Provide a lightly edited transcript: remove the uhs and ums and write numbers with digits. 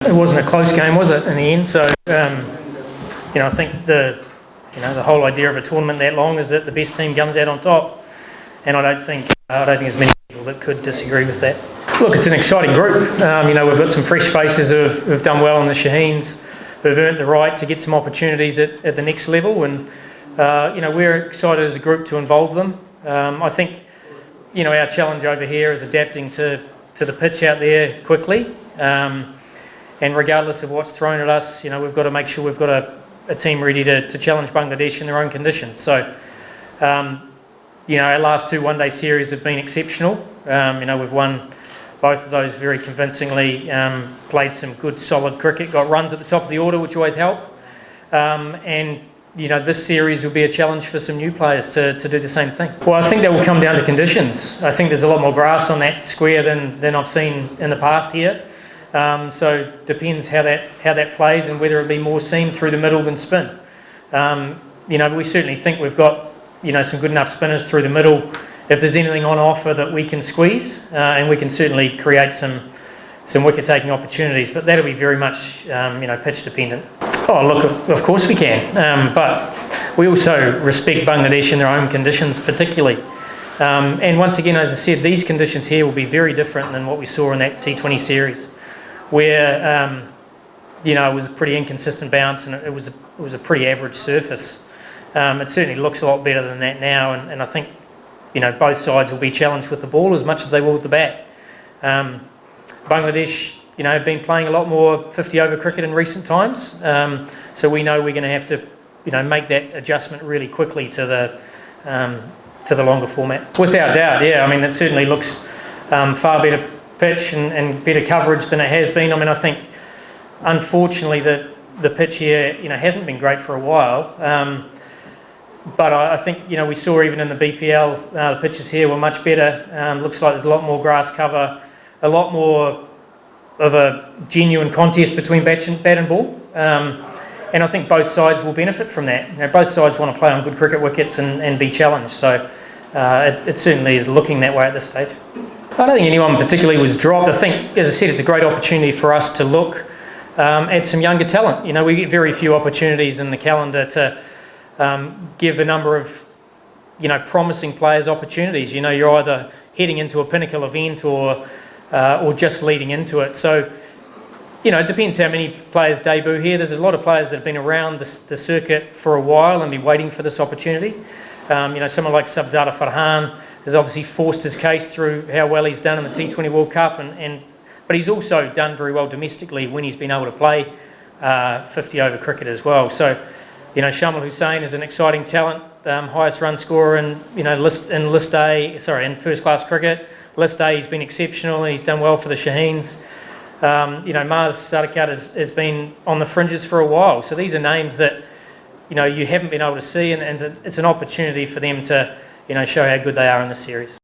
It wasn't a close game, was it, in the end? So, I think the whole idea of a tournament that long is that the best team comes out on top, and I don't think there's many people that could disagree with that. Look, it's an exciting group. We've got some fresh faces who've done well in the Shaheen's, who've earned the right to get some opportunities at the next level, and we're excited as a group to involve them. I think our challenge over here is adapting to the pitch out there quickly, and regardless of what's thrown at us, we've got to make sure we've got a team ready to challenge Bangladesh in their own conditions. So, our last two one-day series have been exceptional. We've won both of those very convincingly, played some good solid cricket, got runs at the top of the order, which always help. And this series will be a challenge for some new players to do the same thing. Well, I think that will come down to conditions. I think there's a lot more grass on that square than I've seen in the past here. So it depends how that plays and whether it'll be more seam through the middle than spin. We certainly think we've got some good enough spinners through the middle. If there's anything on offer that we can squeeze, and we can certainly create some wicket-taking opportunities, but that'll be very much pitch dependent. Oh, look, of course we can, but we also respect Bangladesh in their own conditions particularly. And once again, as I said, these conditions here will be very different than what we saw in that T20 series, where it was a pretty inconsistent bounce and it was a pretty average surface. It certainly looks a lot better than that now, and I think both sides will be challenged with the ball as much as they will with the bat. Bangladesh, have been playing a lot more 50-over cricket in recent times, so we know we're going to have to, make that adjustment really quickly to the longer format. Without doubt, yeah. It certainly looks far better pitch and better coverage than it has been. I think, unfortunately, the pitch here, hasn't been great for a while. But I think, we saw even in the BPL, the pitches here were much better. Looks like there's a lot more grass cover, a lot more of a genuine contest between bat and ball. And I think both sides will benefit from that. Both sides want to play on good cricket wickets and be challenged. So it certainly is looking that way at this stage. I don't think anyone particularly was dropped. I think, as I said, it's a great opportunity for us to look at some younger talent. We get very few opportunities in the calendar to give a number of, promising players opportunities. You're either heading into a pinnacle event or just leading into it. So, it depends how many players debut here. There's a lot of players that have been around the circuit for a while and been waiting for this opportunity. Someone like 𝐂𝐨𝐲𝐲𝐫𝐢𝐬𝐧𝐠𝐭 has obviously forced his case through how well he's done in the T20 World Cup, but he's also done very well domestically when he's been able to play 50-over cricket as well. So, 𝐂𝐨𝐲𝐬𝐬𝐧𝐠𝐭 is an exciting talent, highest run scorer in first class cricket. List A, he's been exceptional and he's done well for the Shaheen's. Mars Sadakat has been on the fringes for a while. So these are names that you haven't been able to see, and it's an opportunity for them to show how good they are in this series.